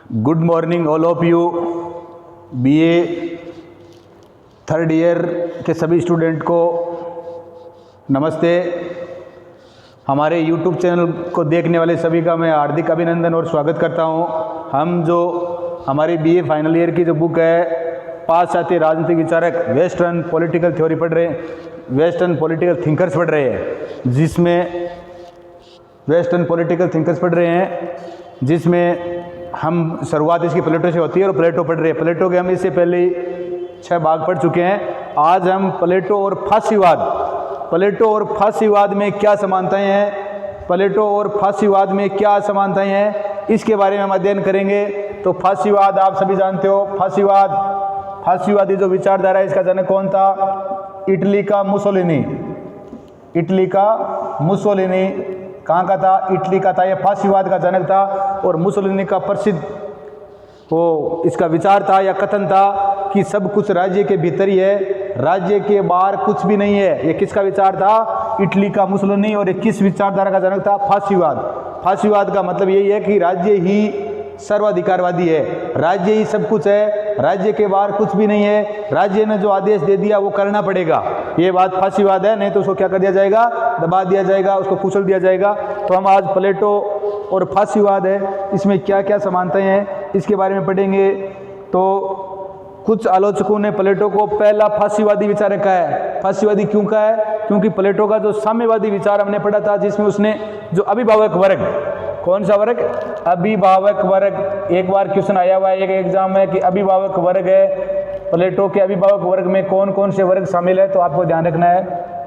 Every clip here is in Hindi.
Good morning all of you. BA third year के सभी स्टूडेंट को नमस्ते। हमारे यूट्यूब चैनल को देखने वाले सभी का मैं हार्दिक अभिनंदन और स्वागत करता हूं। हम जो हमारी बीए फाइनल ईयर की जो बुक है पाश्चात्य राजनीतिक विचारक वेस्टर्न पॉलिटिकल थ्योरी पढ़ रहे हैं, वेस्टर्न पॉलिटिकल थिंकर्स पढ़ रहे हैं, जिसमें वेस्टर्न पॉलिटिकल थिंकर्स पढ़ रहे हैं, जिसमें हम शुरुआत इसकी प्लेटो से होती है और प्लेटो पढ़ रहे हैं। प्लेटो के हम इससे पहले 6 भाग पढ़ चुके हैं। आज हम प्लेटो और फासीवाद, प्लेटो और फासीवाद में क्या समानताएं हैं, प्लेटो और फासीवाद में क्या समानताएं हैं, इसके बारे में हम अध्ययन करेंगे। तो फासीवाद आप सभी जानते हो। फासीवादी जो विचारधारा है इसका जनक कौन था? इटली का मुसोलिनी। इटली का मुसोलिनी कहाँ का था? इटली का था। यह फासीवाद का जनक था और मुसोलिनी का प्रसिद्ध वो इसका विचार था या कथन था कि सब कुछ राज्य के भीतर ही है, राज्य के बाहर कुछ भी नहीं है। ये किसका विचार था? इटली का मुसोलिनी। और ये किस विचारधारा का जनक था? फासीवाद। फासीवाद का मतलब यही है कि राज्य ही सर्वाधिकारवादी है, राज्य ही सब कुछ है, राज्य के बाहर कुछ भी नहीं है, राज्य ने जो आदेश दे दिया वो करना पड़ेगा। ये बात फासीवाद है, नहीं तो उसको क्या कर दिया जाएगा? दबा दिया जाएगा, उसको कुचल दिया जाएगा। तो हम आज प्लेटो और फासीवाद है, इसमें क्या क्या समानताएं हैं इसके बारे में पढ़ेंगे। तो कुछ आलोचकों ने प्लेटो को पहला फासीवादी विचारक कहा है। फासीवादी क्यों कहा है? क्योंकि प्लेटो का जो साम्यवादी विचार हमने पढ़ा था, जिसमें उसने जो अभिभावक वर्ग, कौन सा वर्ग? अभिभावक वर्ग। एक बार क्वेश्चन आया हुआ है एक एग्जाम में कि अभिभावक वर्ग है, प्लेटो के अभिभावक वर्ग में कौन कौन से वर्ग शामिल है? तो आपको ध्यान रखना है,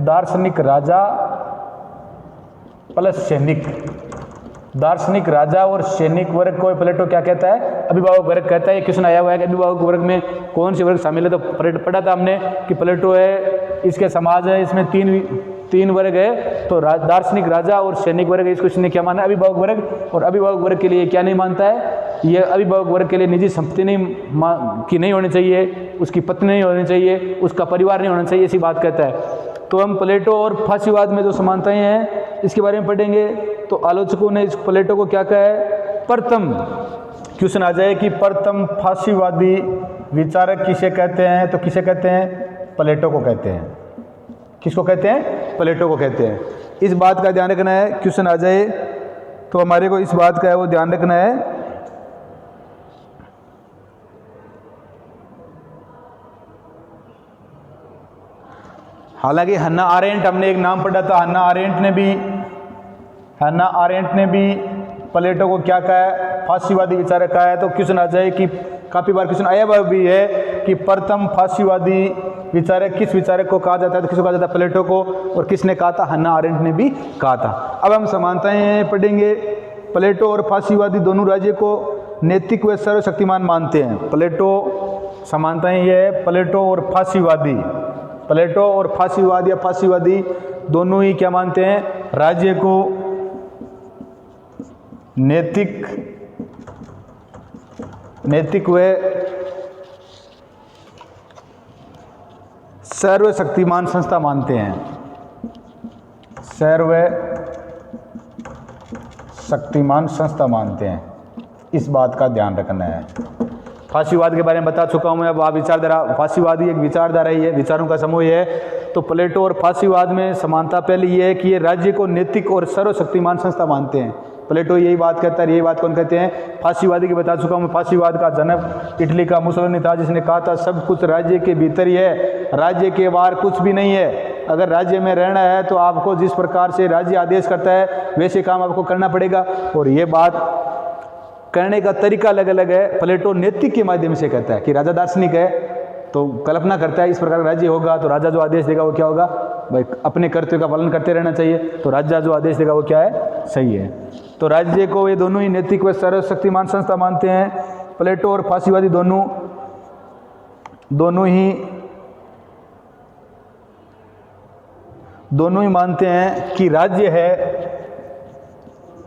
दार्शनिक राजा प्लस सैनिक। दार्शनिक राजा और सैनिक वर्ग को प्लेटो क्या कहता है? अभिभावक वर्ग कहता है। ये क्वेश्चन आया हुआ है कि अभिभावक वर्ग में कौन से वर्ग शामिल है? तो पढ़ा था हमने कि प्लेटो है, इसके समाज है, इसमें तीन वर्ग है। तो दार्शनिक राजा और सैनिक वर्ग, इस क्वेश्चन ने क्या माना? अभिभावक वर्ग। और अभिभावक वर्ग के लिए क्या नहीं मानता है? ये अभिभावक वर्ग के लिए निजी संपत्ति नहीं होनी चाहिए, उसकी पत्नी नहीं होनी चाहिए, उसका परिवार नहीं होना चाहिए, ऐसी बात कहता है। तो हम प्लेटो और फासीवाद में जो समानताएं हैं इसके बारे में पढ़ेंगे। तो आलोचकों ने इस प्लेटो को क्या कहा है? प्रथम क्वेश्चन आ जाए कि प्रथम फासीवादी विचारक किसे कहते हैं? तो किसे कहते हैं? प्लेटो को कहते हैं। किसको कहते हैं? प्लेटो को कहते हैं। इस बात का ध्यान रखना है, क्वेश्चन आ जाए तो हमारे को इस बात का है वो ध्यान रखना है। हालांकि हन्ना आरेंट, हमने एक नाम पढ़ा था, हन्ना आरेंट ने भी प्लेटो को क्या कहा है? फासीवादी विचारक कहा है। तो क्वेश्चन आ जाए कि काफी बार क्वेश्चन आया हुआ भी है कि प्रथम फासीवादी विचारक किस विचारक को कहा जाता है? तो किसको कहा जाता है? प्लेटो को। और किसने कहा था? हन्ना आरेंट ने भी कहा था। अब हम समानताएं पढ़ेंगे। प्लेटो और फासीवादी दोनों राज्य को नैतिक व सर्वशक्तिमान मानते हैं। प्लेटो समानताएं ये है, प्लेटो और फासीवादी, प्लेटो और फासीवाद या फासीवादी दोनों ही क्या मानते हैं? राज्य को नैतिक व सर्वशक्तिमान संस्था मानते हैं। सर्वशक्तिमान संस्था मानते हैं। इस बात का ध्यान रखना है। फासीवाद के बारे में बता चुका हूं मैं। अब आप विचारधारा, फासीवादी एक विचारधारा ही है, विचारों का समूह है। तो प्लेटो और फासीवाद में समानता पहले ये है कि ये राज्य को नैतिक और सर्वशक्तिमान संस्था मानते हैं। प्लेटो यही बात कहता है। यही बात कौन कहते हैं? फासीवादी की बता चुका हूं। फासीवाद का जनक इटली का मुसोलिनी था, जिसने कहा था सब कुछ राज्य के भीतर ही है, राज्य के बाहर कुछ भी नहीं है। अगर राज्य में रहना है तो आपको जिस प्रकार से राज्य आदेश करता है वैसे काम आपको करना पड़ेगा। और ये बात करने का तरीका अलग अलग है। प्लेटो नैतिक के माध्यम से कहता है कि राजा दार्शनिक है तो कल्पना करता है इस प्रकार राज्य होगा तो राजा जो आदेश देगा वो क्या होगा? भाई अपने कर्तव्य का पालन करते रहना चाहिए। तो राजा जो आदेश देगा वो क्या है? सही है। तो राज्य को ये दोनों ही नैतिक व सर्वशक्तिमान संस्था मानते हैं। प्लेटो और फासीवादी दोनों ही मानते हैं कि राज्य है,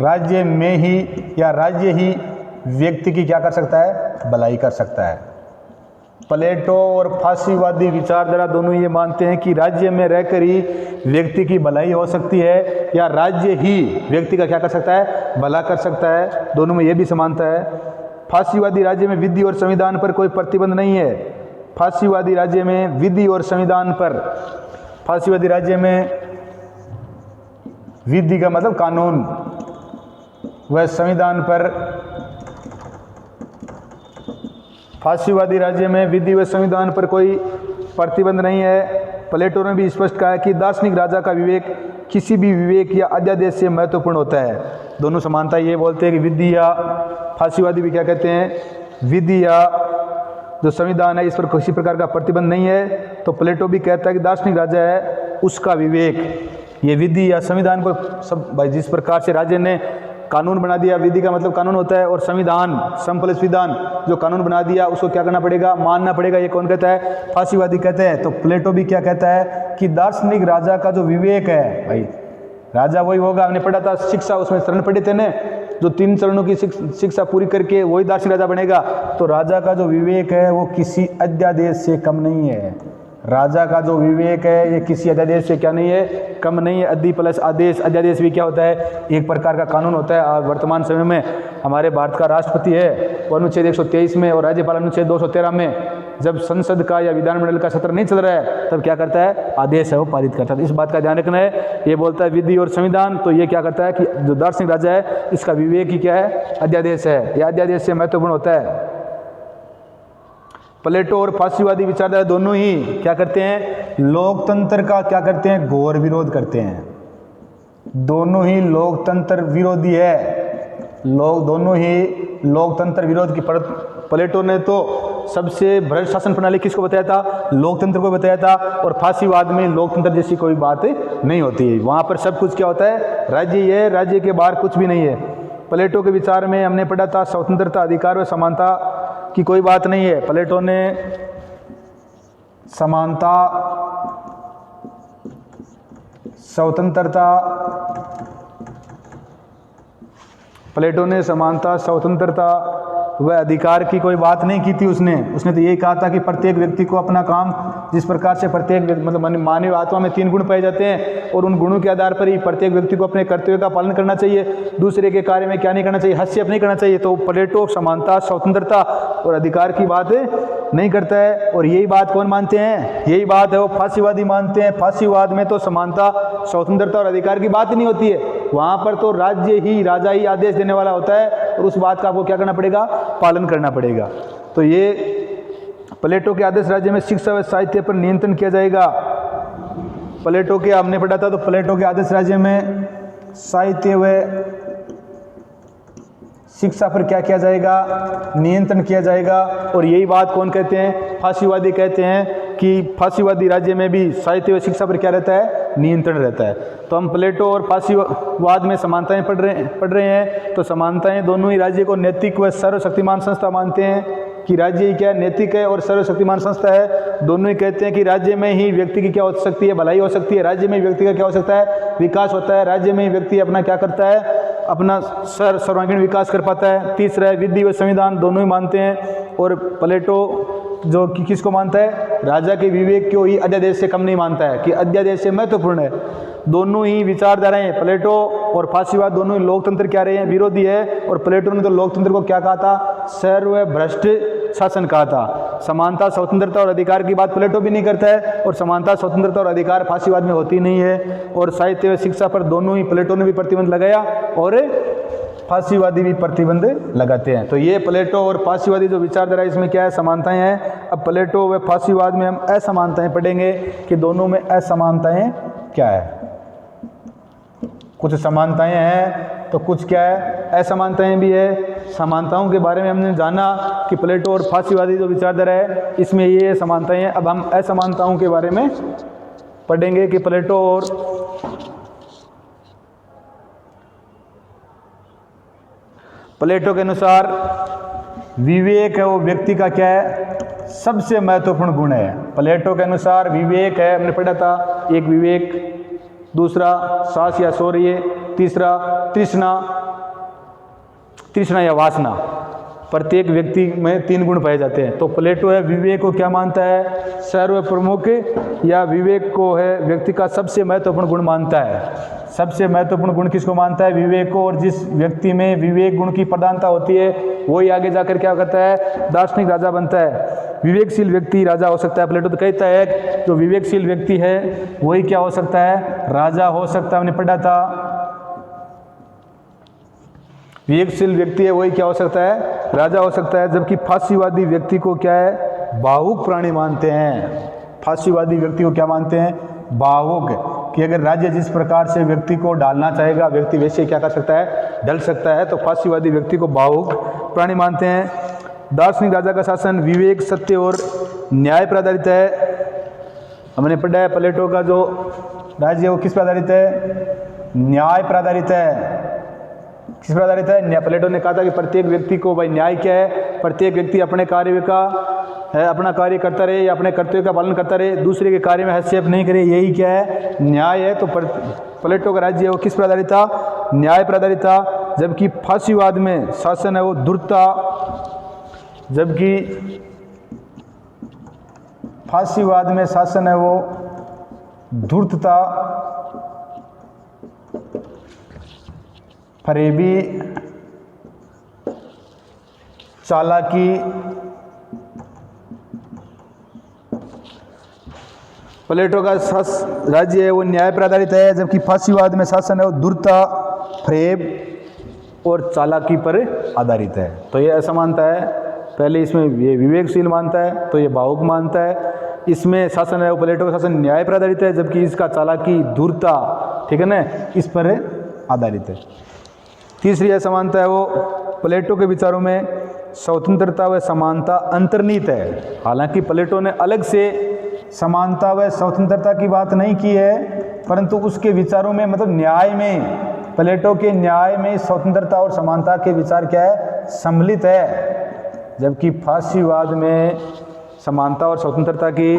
राज्य में ही या राज्य ही व्यक्ति की क्या कर सकता है? भलाई कर सकता है। प्लेटो और फासीवादी विचारधारा दोनों ये मानते हैं कि राज्य में रहकर ही व्यक्ति की भलाई हो सकती है या राज्य ही व्यक्ति का क्या कर सकता है? भला कर सकता है। दोनों में ये भी समानता है। फांसीवादी राज्य में विधि और संविधान पर कोई प्रतिबंध नहीं है। फांसीवादी राज्य में विधि और संविधान पर, फांसीवादी राज्य में विधि का मतलब कानून, वह संविधान पर, फांसीवादी राज्य में विधि व संविधान पर कोई प्रतिबंध नहीं है। प्लेटो ने भी स्पष्ट कहा है कि दार्शनिक राजा का विवेक किसी भी विवेक या अध्यादेश से महत्वपूर्ण होता है। दोनों समानता ये बोलते हैं कि विधि या, फांसीवादी भी क्या कहते हैं, विधि या जो संविधान है इस पर किसी प्रकार का प्रतिबंध नहीं है। तो प्लेटो भी कहता है कि दार्शनिक राजा है उसका विवेक, ये विधि या संविधान को सब भाई जिस प्रकार से राज्य ने कानून बना दिया, विधि का मतलब कानून होता है, और संविधान, सम प्लस विधान, जो कानून बना दिया उसको क्या करना पड़ेगा, मानना पड़ेगा। ये कौन कहता है, फांसीवादी कहते हैं। तो प्लेटो भी क्या कहता है कि दार्शनिक राजा का जो विवेक है, भाई राजा वही होगा, हमने पढ़ा था शिक्षा, उसमें चरण पढ़े थे ना, जो 3 चरणों की शिक्षा पूरी करके वही दार्शनिक राजा बनेगा। तो राजा का जो विवेक है वो किसी अध्यादेश से कम नहीं है। राजा का जो विवेक है ये किसी अध्यादेश से क्या नहीं है, कम नहीं है। अधि प्लस आदेश, अध्यादेश भी क्या होता है, एक प्रकार का कानून होता है। और वर्तमान समय में हमारे भारत का राष्ट्रपति है वो अनुच्छेद 123 में और राज्यपाल अनुच्छेद 213 में, जब संसद का या विधानमंडल का सत्र नहीं चल रहा है तब क्या करता है, आदेश है वो पारित करता है। इस बात का ध्यान रखना है। ये बोलता है विधि और संविधान, तो ये क्या करता है कि जो दार्शनिक राजा है इसका विवेक ही क्या है, अध्यादेश है। यह अध्यादेश से महत्वपूर्ण होता है। प्लेटो और फांसीवादी विचारधारा दोनों ही क्या करते हैं, लोकतंत्र का क्या करते हैं, घोर विरोध करते हैं। दोनों ही लोकतंत्र विरोधी है। दोनों ही लोकतंत्र विरोध की प्लेटो ने तो सबसे भ्रष्ट शासन प्रणाली किसको बताया था, लोकतंत्र को बताया था। और फांसीवाद में लोकतंत्र जैसी कोई बात नहीं होती है। वहाँ पर सब कुछ क्या होता है, राज्य ही है, राज्य के बाहर कुछ भी नहीं है। प्लेटो के विचार में हमने पढ़ा था स्वतंत्रता, अधिकार व समानता की कोई बात नहीं है। प्लेटो ने समानता, स्वतंत्रता, प्लेटो ने समानता, स्वतंत्रता वह अधिकार की कोई बात नहीं की थी। उसने तो यही कहा था कि प्रत्येक व्यक्ति को अपना काम, जिस प्रकार से प्रत्येक मतलब मानव आत्मा में 3 गुण पाए जाते हैं और उन गुणों के आधार पर ही प्रत्येक व्यक्ति को अपने कर्तव्य का पालन करना चाहिए। दूसरे के कार्य में क्या नहीं करना चाहिए, हस्तक्षेप नहीं करना चाहिए। तो प्लेटो समानता, स्वतंत्रता और अधिकार की बात नहीं करता है। और यही बात कौन मानते हैं, यही बात है वो फांसीवादी मानते हैं। फांसीवाद में तो समानता, स्वतंत्रता और अधिकार की बात ही नहीं होती है। वहाँ पर तो राज्य ही, राजा ही आदेश देने वाला होता है और उस बात का आपको क्या करना पड़ेगा, पालन करना पड़ेगा। तो ये प्लेटो के आदर्श राज्य में शिक्षा व साहित्य पर नियंत्रण किया जाएगा। प्लेटो के हमने पढ़ा था, तो प्लेटो के आदर्श राज्य में साहित्य व शिक्षा पर क्या किया जाएगा, नियंत्रण किया जाएगा। और यही बात कौन कहते हैं, फांसीवादी कहते हैं कि फांसीवादी राज्य में भी साहित्य व शिक्षा पर क्या रहता है, नियंत्रण रहता है। तो हम प्लेटो और फांसीवाद में समानताएं पढ़ रहे हैं। तो समानताएं दोनों ही राज्य को नैतिक व सर्वशक्तिमान संस्था मानते हैं कि राज्य ही क्या नैतिक है और सर्वशक्तिमान संस्था है। दोनों ही कहते हैं कि राज्य में ही व्यक्ति की क्या हो सकती है, भलाई हो सकती है। राज्य में व्यक्ति का क्या हो सकता है, विकास होता है। राज्य में ही व्यक्ति अपना क्या करता है, अपना सर्वांगीण विकास कर पाता है। तीसरा है विधि व संविधान, दोनों ही मानते हैं। और प्लेटो जो कि किसको मानता है, राजा के विवेक को ही अध्यादेश से कम नहीं मानता है, कि अध्यादेश से महत्वपूर्ण है। दोनों ही विचारधाराएं, प्लेटो और फांसीवाद दोनों ही लोकतंत्र क्या रहे हैं, विरोधी है। और प्लेटो ने तो लोकतंत्र को क्या कहा था, सर्वभ्रष्ट शासन कहा था। समानता, स्वतंत्रता और अधिकार की बात प्लेटो भी नहीं करता है, और समानता, स्वतंत्रता और अधिकार फांसीवाद में होती नहीं है। और साहित्य व शिक्षा पर दोनों ही प्लेटो ने भी प्रतिबंध लगाया और फांसीवादी भी प्रतिबंध लगाते हैं। तो ये प्लेटो और फांसीवादी जो विचारधारा, इसमें क्या है, समानताएं हैं। अब प्लेटो व फांसीवाद में हम असमानताएं पढ़ेंगे कि दोनों में असमानताएं क्या है। कुछ समानताएं हैं तो कुछ क्या है, असमानताएं भी है। समानताओं के बारे में हमने जाना कि प्लेटो और फांसीवादी जो विचारधारा है इसमें ये समानताएं हैं। अब हम असमानताओं के बारे में पढ़ेंगे कि प्लेटो और प्लेटो के अनुसार विवेक है वो व्यक्ति का क्या है, सबसे महत्वपूर्ण गुण है। प्लेटो के अनुसार विवेक है, हमने पढ़ा था, एक विवेक, दूसरा साहस या शौर्य, तीसरा तृष्णा या वासना। प्रत्येक व्यक्ति में 3 गुण पाए जाते हैं। तो प्लेटो है विवेक को क्या मानता है, सर्व प्रमुख, या विवेक को है व्यक्ति का सबसे महत्वपूर्ण गुण मानता है। सबसे महत्वपूर्ण गुण किसको मानता है, विवेक को। और जिस व्यक्ति में विवेक गुण की प्रधानता होती है वही आगे जाकर क्या करता है, दार्शनिक राजा बनता है। विवेकशील व्यक्ति राजा हो सकता है। प्लेटो तो कहता है जो विवेकशील व्यक्ति है वही क्या हो सकता है, राजा हो सकता है। हमने पढ़ा था विवेकशील व्यक्ति है वही क्या हो सकता है, राजा हो सकता है। जबकि फांसीवादी व्यक्ति को क्या है, भावुक प्राणी मानते हैं। फांसीवादी व्यक्ति को क्या मानते हैं, भावुक, कि अगर राज्य जिस प्रकार से व्यक्ति को डालना चाहेगा व्यक्ति वैसे क्या कर सकता है, ढल सकता है। तो फांसीवादी व्यक्ति को भावुक प्राणी मानते हैं। दार्शनिक राजा का शासन विवेक, सत्य और न्याय पर आधारित है। हमने पढ़ा है प्लेटो का जो राज्य है वो किस पर आधारित है, न्याय पर आधारित है। किस पर आधारित है, प्लेटो ने कहा था कि प्रत्येक व्यक्ति को भाई न्याय क्या है, प्रत्येक व्यक्ति अपने कार्य का है अपना कार्य करता रहे या अपने कर्तव्य का पालन करता रहे, दूसरे के कार्य में हस्तक्षेप नहीं करे, यही क्या है, न्याय है। तो प्लेटो का राज्य है वो किस पर आधारित था, न्याय पर आधारित था। जबकि फांसीवाद में शासन है वो धूर्तता, जबकि फांसीवाद में शासन है वो धूर्तता, फरेबी, चालाकी, प्लेटो का राज्य है वो न्याय पर आधारित है। जबकि फांसीवाद में शासन है वो धूर्तता, फरेब और चालाकी पर आधारित है। तो ये ऐसा मानता है, पहले इसमें ये विवेकशील मानता है तो ये भावुक मानता है। इसमें शासन है वो प्लेटो का शासन न्याय पर आधारित है, जबकि इसका चालाकी, धूर्तता, ठीक है ना, इस पर आधारित है। तीसरी ऐसा मानता है वो प्लेटो के विचारों में स्वतंत्रता व समानता अंतर्निहित है। हालांकि प्लेटो ने अलग से समानता व स्वतंत्रता की बात नहीं की है, परंतु उसके विचारों में मतलब न्याय में, प्लेटो के न्याय में स्वतंत्रता और समानता के विचार क्या है, सम्मिलित है। जबकि फांसीवाद में समानता और स्वतंत्रता की,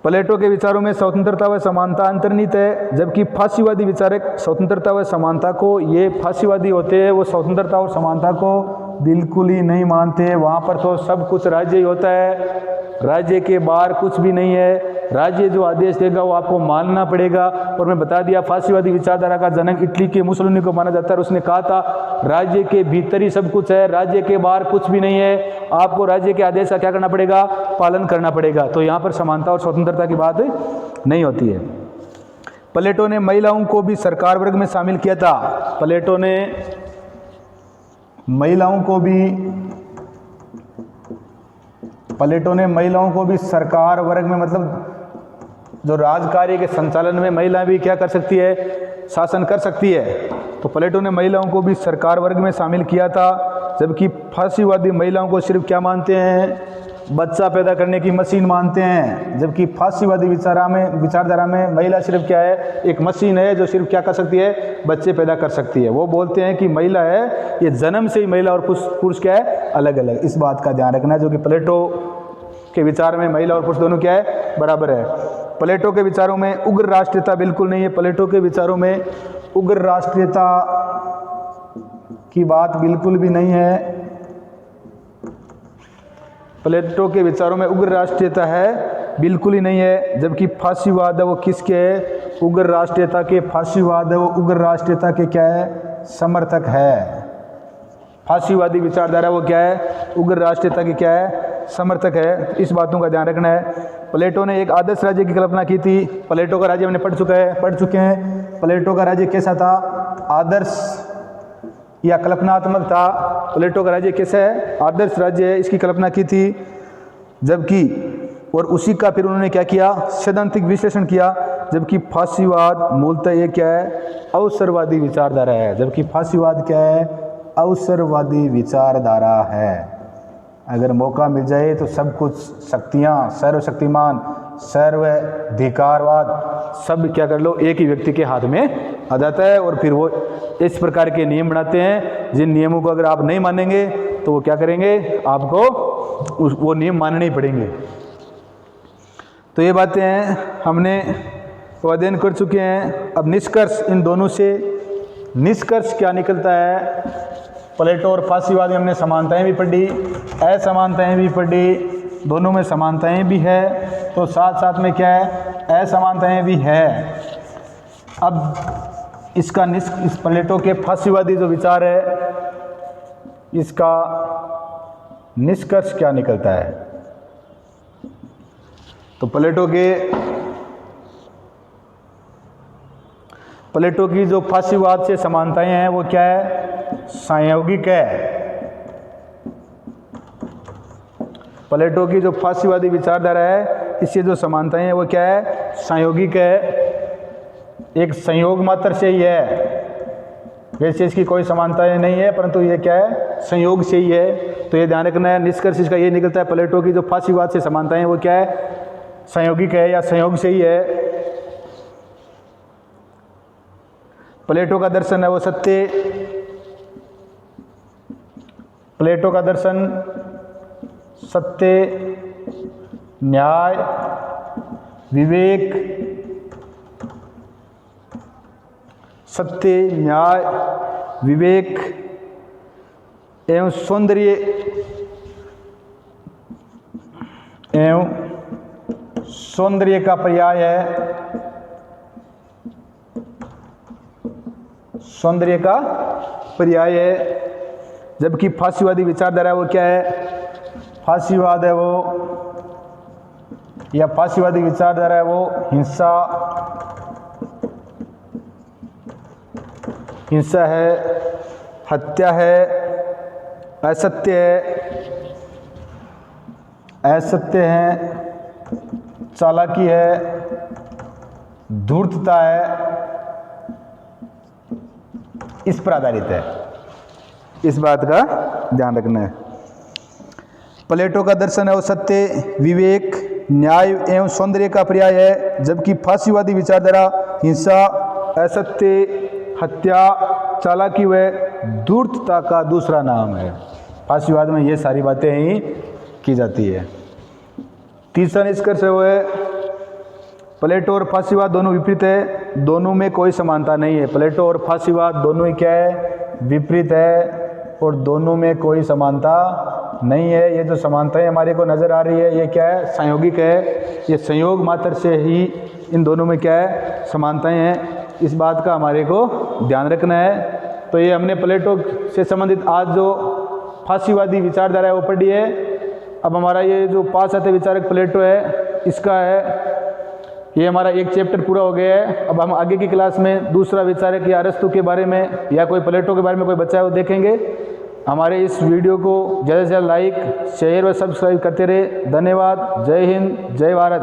प्लेटो के विचारों में स्वतंत्रता व समानता अंतर्निहित है। जबकि फांसीवादी विचारक स्वतंत्रता व समानता को, ये फांसीवादी होते हैं वो स्वतंत्रता और समानता को बिल्कुल ही नहीं मानते। वहाँ पर तो सब कुछ राज्य ही होता है, राज्य के बाहर कुछ भी नहीं है। राज्य जो आदेश देगा वो आपको मानना पड़ेगा। और मैं बता दिया फांसीवादी विचारधारा का जनक इटली के मुसोलिनी को माना जाता है। उसने कहा था राज्य के भीतर ही सब कुछ है, राज्य के बाहर कुछ भी नहीं है, आपको राज्य के आदेश का क्या करना पड़ेगा, पालन करना पड़ेगा। तो यहाँ पर समानता और स्वतंत्रता की बात नहीं होती है। प्लेटो ने महिलाओं को भी सरकार वर्ग में शामिल किया था। प्लेटो ने महिलाओं को भी सरकार वर्ग में, मतलब जो राजकार्य के संचालन में महिलाएं भी क्या कर सकती है, शासन कर सकती है। तो प्लेटो ने महिलाओं को भी सरकार वर्ग में शामिल किया था। जबकि फांसीवादी महिलाओं को सिर्फ क्या मानते हैं, बच्चा पैदा करने की मशीन मानते हैं। जबकि फांसीवादी विचारधारा में महिला सिर्फ क्या है, एक मशीन है जो सिर्फ क्या कर सकती है, बच्चे पैदा कर सकती है। वो बोलते हैं कि महिला है ये जन्म से ही महिला और पुरुष क्या है, अलग अलग। इस बात का ध्यान रखना, जो कि प्लेटो के विचार में महिला और पुरुष दोनों क्या है, बराबर है। प्लेटो के विचारों में उग्र राष्ट्रीयता बिल्कुल नहीं है। प्लेटो के विचारों में उग्र राष्ट्रीयता की बात बिल्कुल भी नहीं है। प्लेटो के विचारों में उग्र राष्ट्रीयता है बिल्कुल ही नहीं है। जबकि फांसीवाद है वो किसके है, उग्र राष्ट्रीयता के। फांसीवाद है वो उग्र राष्ट्रीयता के क्या है, समर्थक है। फांसीवादी विचारधारा वो क्या है, उग्र राष्ट्रीयता की क्या है, समर्थक है। इस बातों का ध्यान रखना है। प्लेटो ने एक आदर्श राज्य की कल्पना की थी। प्लेटो का राज्य हमने पढ़ चुके हैं। प्लेटो का राज्य कैसा था, आदर्श या कल्पनात्मक था। प्लेटो का राज्य कैसा है, आदर्श राज्य है, इसकी कल्पना की थी। जबकि और उसी का फिर उन्होंने क्या किया, सैद्धांतिक विश्लेषण किया। जबकि फांसीवाद मूलतः ये क्या है, अवसरवादी विचारधारा है। जबकि फांसीवाद क्या है, अवसरवादी विचारधारा है। अगर मौका मिल जाए तो सब कुछ शक्तियाँ, सर्वशक्तिमान, सर्वाधिकारवाद सब क्या कर लो, एक ही व्यक्ति के हाथ में आ जाता है। और फिर वो इस प्रकार के नियम बनाते हैं, जिन नियमों को अगर आप नहीं मानेंगे तो वो क्या करेंगे, आपको वो नियम मानने ही पड़ेंगे। तो ये बातें हमने अध्ययन कर चुके हैं। अब निष्कर्ष, इन दोनों से निष्कर्ष क्या निकलता है, प्लेटो और फासीवाद में हमने समानताएं भी पढ़ी, असमानताएं भी पढ़ी, दोनों में समानताएं भी है, तो साथ साथ में क्या है, असमानताएं भी है। अब इसका इस प्लेटो के फासीवादी जो विचार है, इसका निष्कर्ष क्या निकलता है? तो प्लेटो की जो फासीवाद से समानताएं हैं वो क्या है, संयोगिक है। प्लेटो की जो फासीवादी विचारधारा है, इससे जो समानताएं हैं वो क्या है, संयोगिक है, एक संयोग मात्र से ही है। वैसे इसकी कोई समानताएं नहीं है, परंतु ये क्या है, संयोग से ही है। तो ये ध्यान रखना है, निष्कर्ष इसका ये निकलता है, प्लेटो की जो फासीवाद से समानताएं वो क्या है, संयोगिक है या संयोग से ही है। प्लेटो का दर्शन है वो सत्य, प्लेटो का दर्शन सत्य, न्याय, विवेक, सत्य, न्याय, विवेक एवं सौंदर्य का पर्याय है, सौंदर्य का पर्याय है। जबकि फासीवादी विचारधारा है वो क्या है, फासीवाद है वो, या फासीवादी विचारधारा है वो हिंसा है, हत्या है, असत्य है, चालाकी है, धूर्तता है, इस पर आधारित है। इस बात का ध्यान रखना है। प्लेटो का दर्शन है वो सत्य, विवेक, न्याय एवं सौंदर्य का पर्याय है, जबकि फासीवादी विचारधारा हिंसा, असत्य, हत्या, चालाकी व धूर्तता का दूसरा नाम है। फासीवाद में ये सारी बातें ही की जाती है। तीसरा निष्कर्ष है वो है, प्लेटो और फासीवाद दोनों विपरीत है, दोनों में कोई समानता नहीं है। प्लेटो और फासीवाद दोनों ही क्या है, विपरीत है, और दोनों में कोई समानता नहीं है। ये जो समानताएं हमारे को नज़र आ रही है, ये क्या है, संयोगिक है, ये संयोग मात्र से ही इन दोनों में क्या है, समानताएं हैं। इस बात का हमारे को ध्यान रखना है। तो ये हमने प्लेटो से संबंधित आज जो फासीवादी विचारधारा है वो पढ़ी है। अब हमारा ये जो पाश्चात्य विचारक प्लेटो है, इसका है, ये हमारा एक चैप्टर पूरा हो गया है। अब हम आगे की क्लास में दूसरा विचारक या अरस्तु के बारे में या कोई प्लेटो के बारे में कोई बच्चा है वो देखेंगे। हमारे इस वीडियो को ज़्यादा से ज़्यादा लाइक, शेयर व सब्सक्राइब करते रहे। धन्यवाद। जय हिंद, जय भारत।